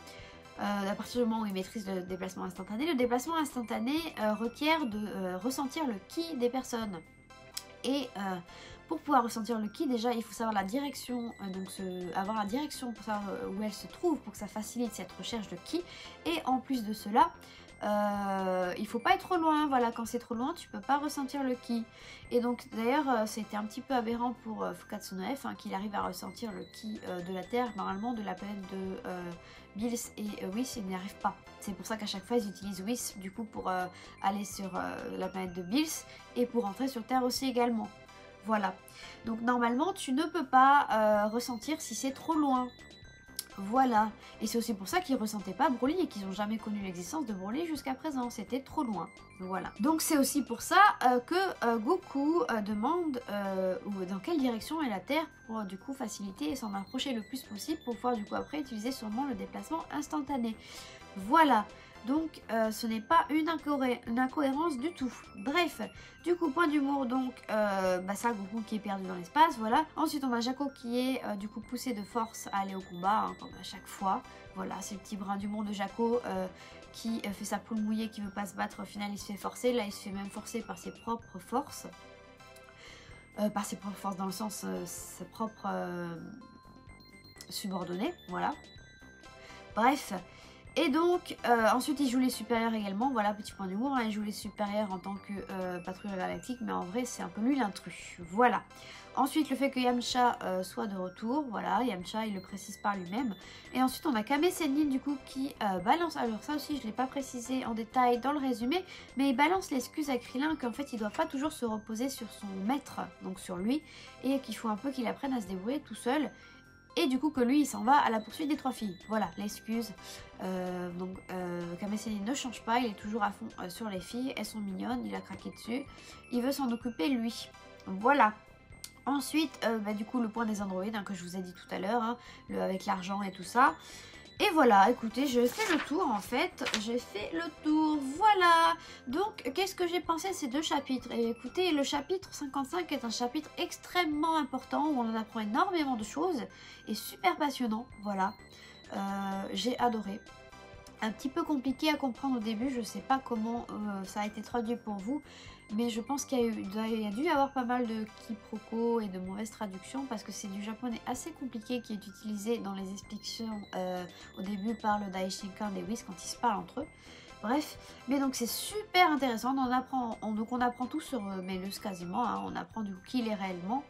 Speaker 1: À partir du moment où il maîtrise le déplacement instantané requiert de ressentir le ki des personnes. Et pour pouvoir ressentir le ki, déjà il faut savoir la direction, avoir la direction pour savoir où elle se trouve pour que ça facilite cette recherche de ki. Et en plus de cela, il faut pas être trop loin, voilà, quand c'est trop loin tu peux pas ressentir le ki. Et donc d'ailleurs c'était un petit peu aberrant pour Fukatsu no F, hein, qu'il arrive à ressentir le ki de la Terre, normalement de la planète de Bills et Whis il n'y arrive pas. C'est pour ça qu'à chaque fois ils utilisent Whis du coup pour aller sur la planète de Bills et pour rentrer sur Terre aussi également. Voilà, donc normalement tu ne peux pas ressentir si c'est trop loin. Voilà, et c'est aussi pour ça qu'ils ressentaient pas Broly et qu'ils n'ont jamais connu l'existence de Broly jusqu'à présent, c'était trop loin. Voilà, donc c'est aussi pour ça que Goku demande dans quelle direction est la Terre pour du coup faciliter et s'en approcher le plus possible pour pouvoir du coup après utiliser sûrement le déplacement instantané. Voilà, donc ce n'est pas une incohérence du tout. Bref, du coup point d'humour, donc ça, Goku qui est perdu dans l'espace, voilà. Ensuite on a Jaco qui est du coup poussé de force à aller au combat, hein, comme à chaque fois. Voilà, c'est le petit brin d'humour de Jaco qui fait sa poule mouillée, qui veut pas se battre, au final il se fait forcer. Là il se fait même forcer par ses propres forces. Par ses propres forces dans le sens ses propres subordonnés, voilà. Bref. Et donc, ensuite il joue les supérieurs également, voilà, petit point d'humour, hein, il joue les supérieurs en tant que patrouilleur galactique, mais en vrai c'est un peu lui l'intrus, voilà. Ensuite le fait que Yamcha soit de retour, voilà, Yamcha il le précise par lui-même. Et ensuite on a Kame Sennin du coup qui balance, alors ça aussi je ne l'ai pas précisé en détail dans le résumé, mais il balance l'excuse à Krillin qu'en fait il ne doit pas toujours se reposer sur son maître, donc sur lui, et qu'il faut un peu qu'il apprenne à se débrouiller tout seul. Et du coup que lui il s'en va à la poursuite des 3 filles. Voilà l'excuse. Kame Sennin ne change pas, il est toujours à fond sur les filles. Elles sont mignonnes, il a craqué dessus. Il veut s'en occuper lui. Voilà. Ensuite du coup le point des androïdes hein, que je vous ai dit tout à l'heure. Hein, avec l'argent et tout ça. Et voilà, écoutez, j'ai fait le tour en fait, j'ai fait le tour, voilà. Donc, qu'est-ce que j'ai pensé de ces 2 chapitres? Et écoutez, le chapitre 55 est un chapitre extrêmement important où on en apprend énormément de choses et super passionnant, voilà. J'ai adoré. Un petit peu compliqué à comprendre au début, je sais pas comment ça a été traduit pour vous, mais je pense qu'il y a dû y avoir pas mal de quiproquos et de mauvaises traductions parce que c'est du japonais assez compliqué qui est utilisé dans les explications au début par le Daishinkan des Whis quand ils se parlent entre eux. Bref, mais donc c'est super intéressant, on apprend tout sur Melus quasiment, hein, on apprend du coup qui il est réellement,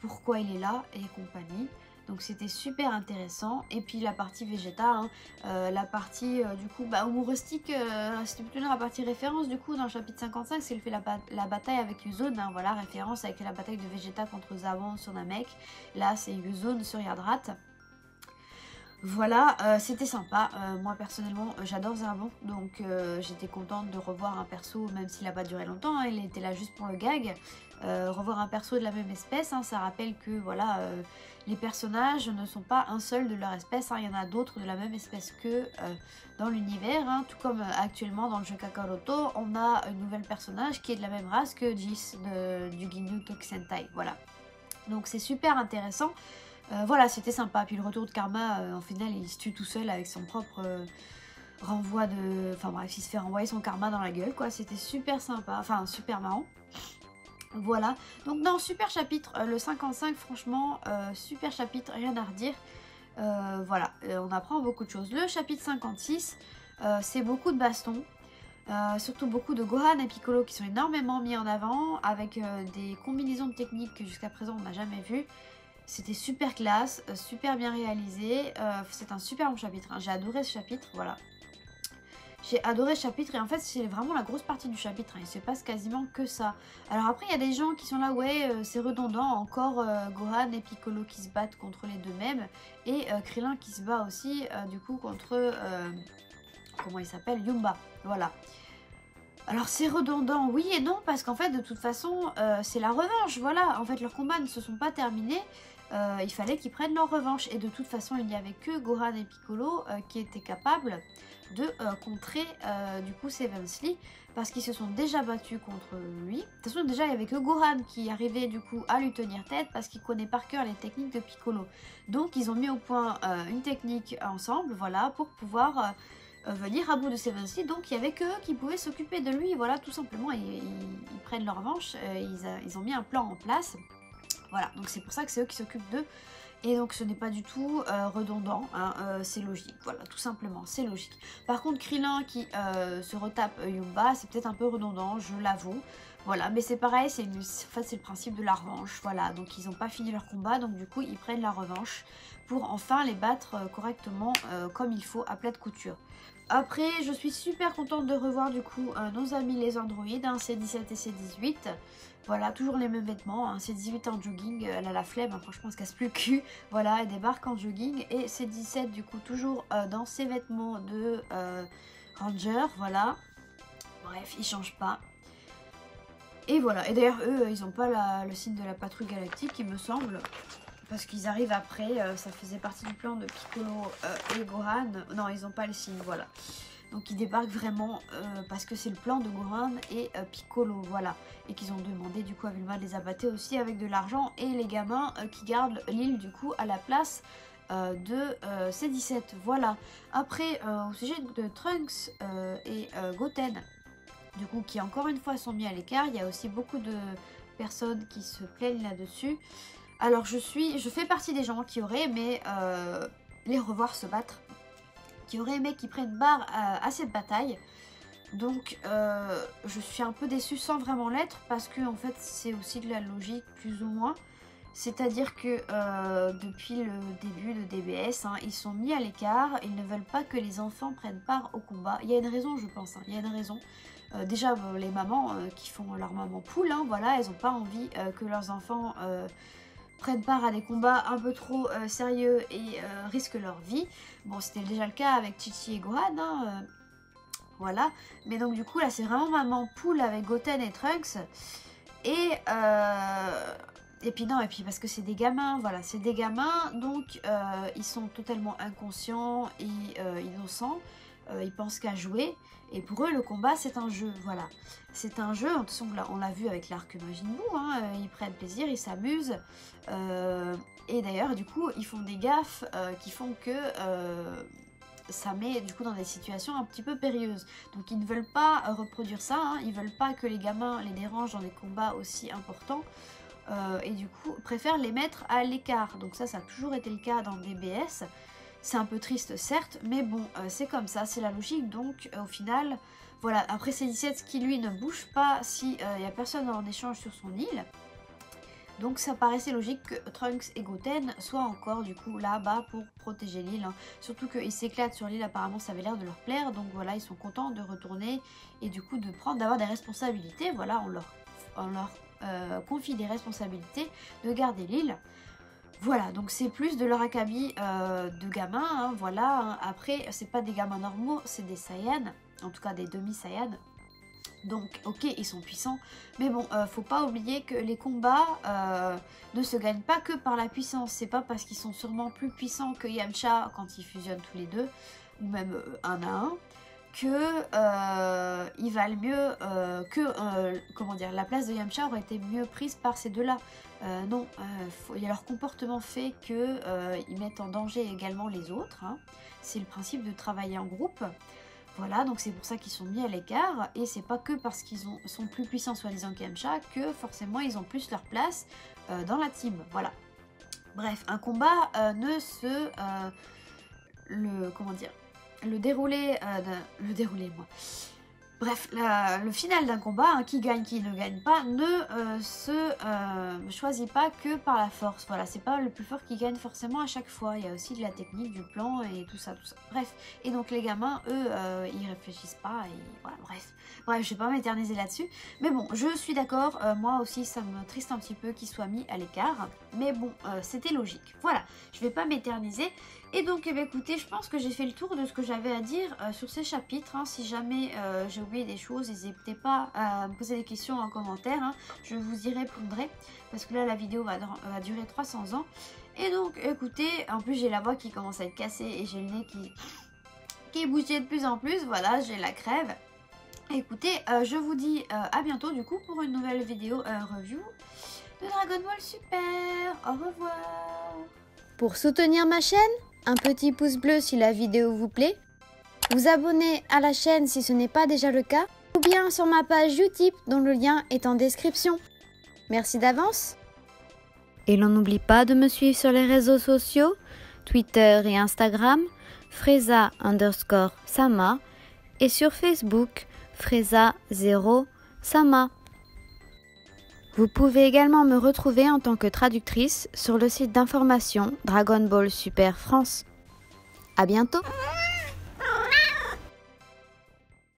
Speaker 1: pourquoi il est là et compagnie. Donc c'était super intéressant. Et puis la partie Vegeta, hein, la partie du coup humoristique, c'était plutôt dans la partie référence du coup dans le chapitre 55, c'est le fait la bataille avec Uzone, hein, voilà, référence avec la bataille de Vegeta contre Zambon sur Namek. Là c'est Uzone sur Yardrat. Voilà, c'était sympa. Moi personnellement j'adore Zambon, donc j'étais contente de revoir un perso, même s'il n'a pas duré longtemps, hein, il était là juste pour le gag. Revoir un perso de la même espèce, hein, ça rappelle que voilà, les personnages ne sont pas un seul de leur espèce, hein, il y en a d'autres de la même espèce que dans l'univers, hein, tout comme actuellement dans le jeu Kakaroto, on a un nouvel personnage qui est de la même race que Jis du Ginyu Tokusentai, voilà. Donc c'est super intéressant. Voilà, c'était sympa. Puis le retour de Karma, en final, il se tue tout seul avec son propre renvoi de... Enfin bref, il se fait renvoyer son karma dans la gueule, quoi. C'était super sympa, enfin super marrant. Voilà. Donc non, super chapitre. Le 55, franchement, super chapitre, rien à redire. Voilà, on apprend beaucoup de choses. Le chapitre 56, c'est beaucoup de bastons. Surtout beaucoup de Gohan et Piccolo qui sont énormément mis en avant, avec des combinaisons de techniques que jusqu'à présent on n'a jamais vues. C'était super classe, super bien réalisé, c'est un super bon chapitre, hein. J'ai adoré ce chapitre, voilà. J'ai adoré ce chapitre et en fait c'est vraiment la grosse partie du chapitre, hein. Il se passe quasiment que ça. Alors après il y a des gens qui sont là, ouais c'est redondant, encore Gohan et Piccolo qui se battent contre les deux mêmes et Krillin qui se bat aussi du coup contre, comment il s'appelle, Yumba, voilà. Alors c'est redondant, oui et non, parce qu'en fait de toute façon c'est la revanche, voilà. En fait leurs combats ne se sont pas terminés, il fallait qu'ils prennent leur revanche. Et de toute façon il n'y avait que Gohan et Piccolo qui étaient capables de contrer du coup Sevensley, parce qu'ils se sont déjà battus contre lui. De toute façon déjà il n'y avait que Gohan qui arrivait du coup à lui tenir tête, parce qu'il connaît par cœur les techniques de Piccolo. Donc ils ont mis au point une technique ensemble, voilà, pour pouvoir... venir à bout de Sevensley, donc il n'y avait que eux qui pouvaient s'occuper de lui, voilà, tout simplement, ils prennent leur revanche, ils ont mis un plan en place, voilà, donc c'est pour ça que c'est eux qui s'occupent d'eux, et donc ce n'est pas du tout redondant, hein, c'est logique, voilà, tout simplement, c'est logique. Par contre, Krillin qui se retape Yumba, c'est peut-être un peu redondant, je l'avoue, voilà, mais c'est pareil, en fait, c'est le principe de la revanche, voilà, donc ils n'ont pas fini leur combat, donc du coup ils prennent la revanche pour enfin les battre correctement comme il faut à plat de couture. Après, je suis super contente de revoir du coup nos amis les androïdes, hein, C17 et C18. Voilà, toujours les mêmes vêtements, hein, C18 en jogging, elle a la flemme, hein, franchement elle se casse plus le cul. Voilà, elle débarque en jogging. Et C17 du coup toujours dans ses vêtements de ranger, voilà. Bref, ils changent pas. Et voilà, et d'ailleurs eux, ils n'ont pas le signe de la patrouille galactique, il me semble. Parce qu'ils arrivent après, ça faisait partie du plan de Piccolo et Gohan. Non, ils n'ont pas les signes, voilà. Donc ils débarquent vraiment parce que c'est le plan de Gohan et Piccolo, voilà. Et qu'ils ont demandé du coup à Bulma de les abattre aussi avec de l'argent. Et les gamins qui gardent l'île du coup à la place de C17. Voilà. Après, au sujet de Trunks et Goten, du coup, qui encore une fois sont mis à l'écart, il y a aussi beaucoup de personnes qui se plaignent là-dessus. Alors je fais partie des gens qui auraient aimé les revoir se battre, qui auraient aimé qu'ils prennent part à cette bataille. Donc je suis un peu déçue sans vraiment l'être, parce que en fait c'est aussi de la logique plus ou moins. C'est-à-dire que depuis le début de DBS, hein, ils sont mis à l'écart, ils ne veulent pas que les enfants prennent part au combat. Il y a une raison, je pense, hein, il y a une raison. Déjà les mamans qui font leur maman poule, hein, voilà, elles n'ont pas envie que leurs enfants prennent part à des combats un peu trop sérieux et risquent leur vie. Bon, c'était déjà le cas avec Chi-Chi et Gohan, hein, voilà. Mais donc du coup là c'est vraiment maman poule avec Goten et Trunks. Et puis non, et puis parce que c'est des gamins, voilà, c'est des gamins, donc ils sont totalement inconscients et innocents, ils pensent qu'à jouer, et pour eux le combat c'est un jeu, voilà. C'est un jeu, de toute façon on l'a vu avec l'arc Majin Buu, hein, ils prennent plaisir, ils s'amusent, et d'ailleurs du coup ils font des gaffes qui font que ça met du coup dans des situations un petit peu périlleuses. Donc ils ne veulent pas reproduire ça, hein, ils veulent pas que les gamins les dérangent dans des combats aussi importants. Et du coup préfèrent les mettre à l'écart. Donc ça a toujours été le cas dans DBS. C'est un peu triste certes, mais bon c'est comme ça, c'est la logique. Donc au final, voilà, après C17 qui lui ne bouge pas si il n'y a personne en échange sur son île. Donc ça paraissait logique que Trunks et Goten soient encore du coup là-bas pour protéger l'île, hein. Surtout qu'ils s'éclatent sur l'île, apparemment ça avait l'air de leur plaire. Donc voilà, ils sont contents de retourner et du coup d'avoir des responsabilités. Voilà, on leur confie des responsabilités de garder l'île. Voilà, donc c'est plus de leur acabit de gamins, hein, voilà. Hein. Après, c'est pas des gamins normaux, c'est des Saiyans, en tout cas des demi-Saiyans. Donc ok, ils sont puissants, mais bon, faut pas oublier que les combats ne se gagnent pas que par la puissance. C'est pas parce qu'ils sont sûrement plus puissants que Yamcha quand ils fusionnent tous les deux, ou même un à un, que ils valent mieux, comment dire, la place de Yamcha aurait été mieux prise par ces deux-là. Non, il y a leur comportement fait que ils mettent en danger également les autres, hein. C'est le principe de travailler en groupe. Voilà, donc c'est pour ça qu'ils sont mis à l'écart, et c'est pas que parce qu'ils sont plus puissants soi-disant qu'Yamcha que forcément ils ont plus leur place dans la team. Voilà. Bref, un combat comment dire, le déroulé, bref, le final d'un combat, hein, qui gagne, qui ne gagne pas, ne se choisit pas que par la force. Voilà, c'est pas le plus fort qui gagne forcément à chaque fois. Il y a aussi de la technique, du plan et tout ça, tout ça. Bref, et donc les gamins, eux, ils réfléchissent pas et voilà, bref. Bref, je vais pas m'éterniser là-dessus. Mais bon, je suis d'accord, moi aussi ça me triste un petit peu qu'ils soient mis à l'écart. Mais bon, c'était logique. Voilà, je vais pas m'éterniser. Et donc, eh bien, écoutez, je pense que j'ai fait le tour de ce que j'avais à dire sur ces chapitres, hein. Si jamais j'ai oublié des choses, n'hésitez pas à me poser des questions en commentaire, hein. Je vous y répondrai, parce que là, la vidéo va durer 300 ans. Et donc, écoutez, en plus, j'ai la voix qui commence à être cassée et j'ai le nez qui est bougé de plus en plus. Voilà, j'ai la crève. Écoutez, je vous dis à bientôt, du coup, pour une nouvelle vidéo review de Dragon Ball Super. Au revoir.
Speaker 2: Pour soutenir ma chaîne, un petit pouce bleu si la vidéo vous plaît, vous abonner à la chaîne si ce n'est pas déjà le cas, ou bien sur ma page Utip dont le lien est en description. Merci d'avance. Et l'on n'oublie pas de me suivre sur les réseaux sociaux, Twitter et Instagram, Freza_Sama, et sur Facebook, Freza0Sama. Vous pouvez également me retrouver en tant que traductrice sur le site d'information Dragon Ball Super France. À bientôt!